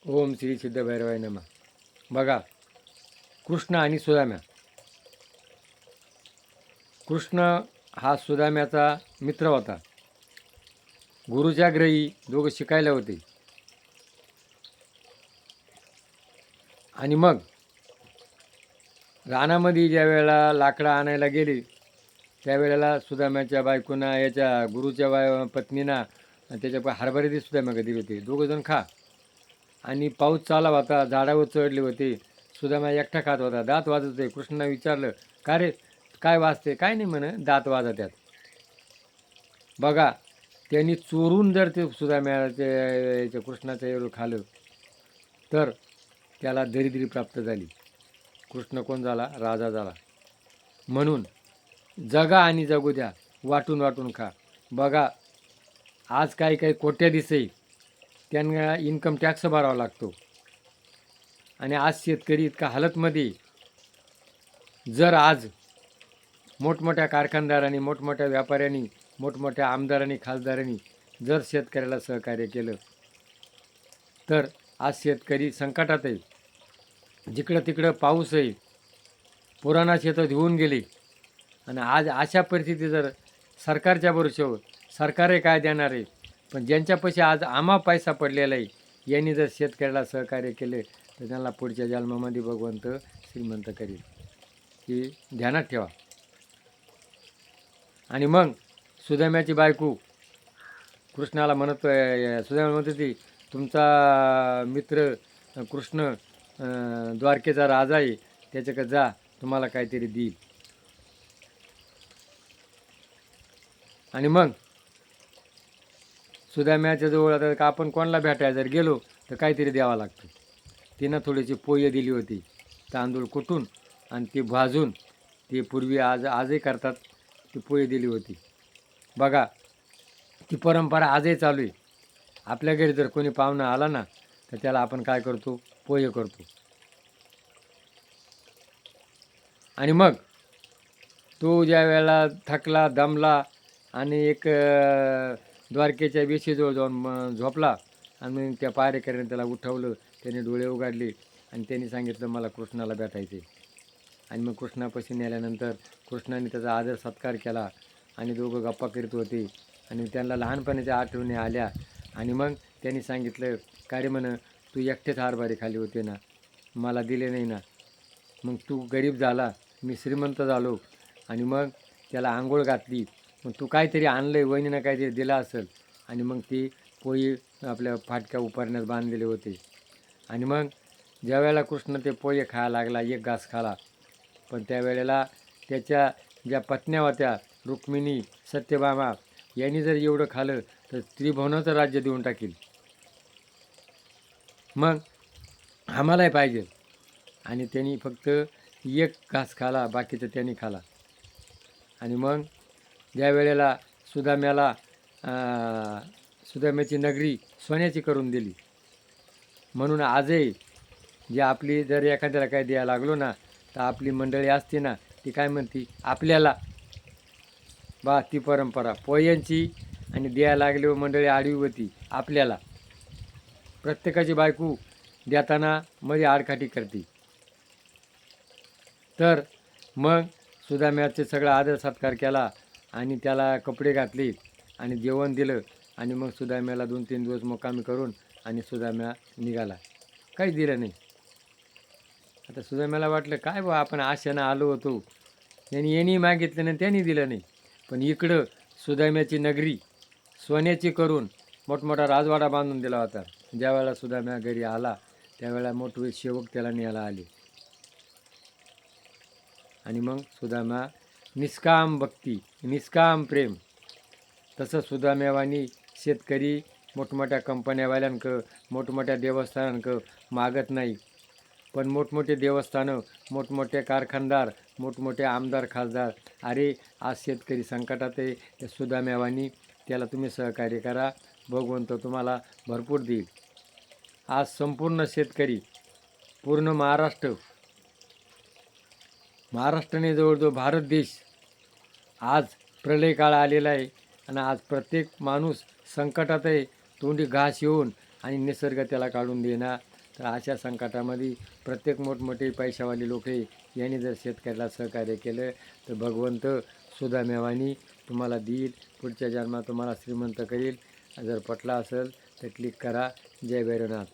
ओम श्री सिद्ध भैरवाय नमः. बघा, कृष्ण आणि सुदाम्या. कृष्ण हा सुदाम्याचा मित्र होता. गुरुच्या ग्रही दोघं शिकायला होते. आणि मग रानामध्ये ज्या वेळेला लाकडं आणायला गेले त्यावेळेला सुदाम्याच्या बायकोना याच्या गुरुच्या पत्नीना त्याच्या हरभऱ्याची सुदाम्या दिली होती. दोघंजण खा. आणि पाऊस चालला होता, झाडावर चढले होते. सुदामा एकटा खात होता, दात वाजत होते. कृष्णाला विचारलं, का रे काय वाजते? काय नाही म्हणे, दात वाजत्यात. बघा, त्यांनी चोरून जर ते सुदाम्याच्या कृष्णाचं एवढं खाल्लं तर त्याला दरिद्री प्राप्त झाली. कृष्ण कोण झाला? राजा झाला. म्हणून जगा आणि जगू द्या, वाटून वाटून खा. बघा, आज काही काही कोट्याधीश त्यांना इन्कम टॅक्स भरावा लागतो. आणि आज शेतकरी इतका हालतमध्ये. जर आज मोठमोठ्या कारखानदारांनी, मोठमोठ्या व्यापाऱ्यांनी, मोठमोठ्या आमदारांनी, खासदारांनी जर शेतकऱ्याला सहकार्य केलं तर आज शेतकरी संकटात आहे. जिकडं तिकडं पाऊस आहे, पुराणा शेतात होऊन गेले. आणि आज अशा परिस्थिती जर सरकारच्या भरोश्यावर, सरकारही काय देणार आहे? पण ज्यांच्यापाशी आज आम्हा पैसा पडलेला आहे, यांनी जर शेतकऱ्याला सहकार्य केले तर त्यांना पुढच्या जन्मामध्ये भगवंत श्रीमंत करेल. ही ध्यानात ठेवा. आणि मग सुदाम्याची बायको कृष्णाला सुदाम्या म्हणत होती, तुमचा मित्र कृष्ण द्वारकेचा राजा आहे, त्याच्याकडे जा, तुम्हाला काहीतरी देईल. आणि मग सुदाम्याच्या जवळ आता आपण कोणाला भेटायला जर गेलो तर काहीतरी द्यावं लागतं. तिनं थोडीशी पोहे दिली होती, तांदूळ कुटून आणि ती भाजून. ती पूर्वी आजही करतात, ती पोहे दिली होती. बघा, ती परंपरा आजही चालू आहे. आपल्या घरी जर कोणी पाहुणा आला ना तर त्याला आपण काय करतो? पोहे करतो. आणि मग तो ज्या वेळेला थकला, दमला आणि एक द्वारकेच्या वेशीजवळ जाऊन झोपला आणि मग त्या पारेकऱ्याने त्याला उठवलं. त्याने डोळे उघडले आणि त्यांनी सांगितलं, मला कृष्णाला भेटायचे. आणि मग कृष्णापाशी नेल्यानंतर कृष्णाने त्याचा आदर सत्कार केला आणि दोघं गप्पा करीत होते. आणि त्यांना लहानपणाच्या आठवणी आल्या. आणि मग त्यांनी सांगितलं, का रे म्हण, तू एकटेच हरभरे खाली होते ना, मला दिले नाही ना. मग तू गरीब झाला, मी श्रीमंत झालो. आणि मग त्याला आंघोळ घातली. मग तू काहीतरी आणलं आहे, वहिनीनं काहीतरी दिलं असेल. आणि मग ती पोळी आपल्या फाटक्या उपरण्यात बांधलेले होते. आणि मग ज्या वेळेला कृष्ण ते पोहे खायला लागला, एक घास खाला. पण त्यावेळेला त्याच्या ज्या पत्न्या होत्या, रुक्मिणी, सत्यभामा, यांनी जर एवढं खाल्लं तर त्रिभुवनाचं राज्य देऊन टाकील. मग आम्हालाही पाहिजे. आणि त्यांनी फक्त एक घास खाला, बाकीचं त्यांनी खाला. आणि मग ज्या वेळेला सुदाम्याची नगरी सोन्याची करून दिली. म्हणून आजही जे आपली जर एखाद्याला काय द्यायला लागलो ना तर आपली मंडळी असते ना, ती काय म्हणती आपल्याला. ती परंपरा पोयांची. आणि द्यायला लागली मंडळी आडवी होती आपल्याला. प्रत्येकाची बायको देताना मध्ये आडकाठी करते. तर मग सुदाम्याचे सगळा आदर सत्कार केला आणि त्याला कपडे घातले आणि जेवण दिलं. आणि मग सुदाम्याला 2-3 दिवस मुक्कामी करून आणि सुदाम्या निघाला. काहीच दिलं नाही. आता सुदाम्याला वाटलं, काय बा, आपण आशेनं आलो होतो, यांनी मागितलं नाही, त्यांनी दिलं नाही. पण इकडं सुदाम्याची नगरी सोन्याची करून मोठमोठा राजवाडा बांधून दिला होता. ज्या वेळेला सुदाम्या घरी आला त्यावेळेला मोठे सेवक त्याला न्यायला आले. आणि मग सुदामा निष्काम भक्ती, निष्काम प्रेम. तसं सुदाम्यावानी शेतकरी मोठमोठ्या कंपन्यावाल्यांक, मोठमोठ्या देवस्थानांक मागत नाही. पण मोठमोठे देवस्थानं, मोठमोठे कारखानदार, मोठमोठे आमदार, खासदार, अरे आज शेतकरी संकटात आहे, त्या सुदाम्यावानी त्याला तुम्ही सहकार्य करा, भगवंत तुम्हाला भरपूर देईल. आज संपूर्ण शेतकरी, पूर्ण महाराष्ट्राने जवळजवळ भारत देश आज प्रलय काळ आलेला आहे. आणि आज प्रत्येक माणूस संकटात आहे. तोंडी घास येऊन आणि निसर्ग त्याला काढून देणार तर अशा संकटामध्ये प्रत्येक मोठमोठे पैशावाले लोक यांनी जर शेतकऱ्याला सहकार्य केलं तर भगवंत सुदामेवानी तुम्हाला देईल, पुढच्या जन्मात तुम्हाला श्रीमंत करील. जर पटला असेल तर क्लिक करा. जय भैरवनाथ.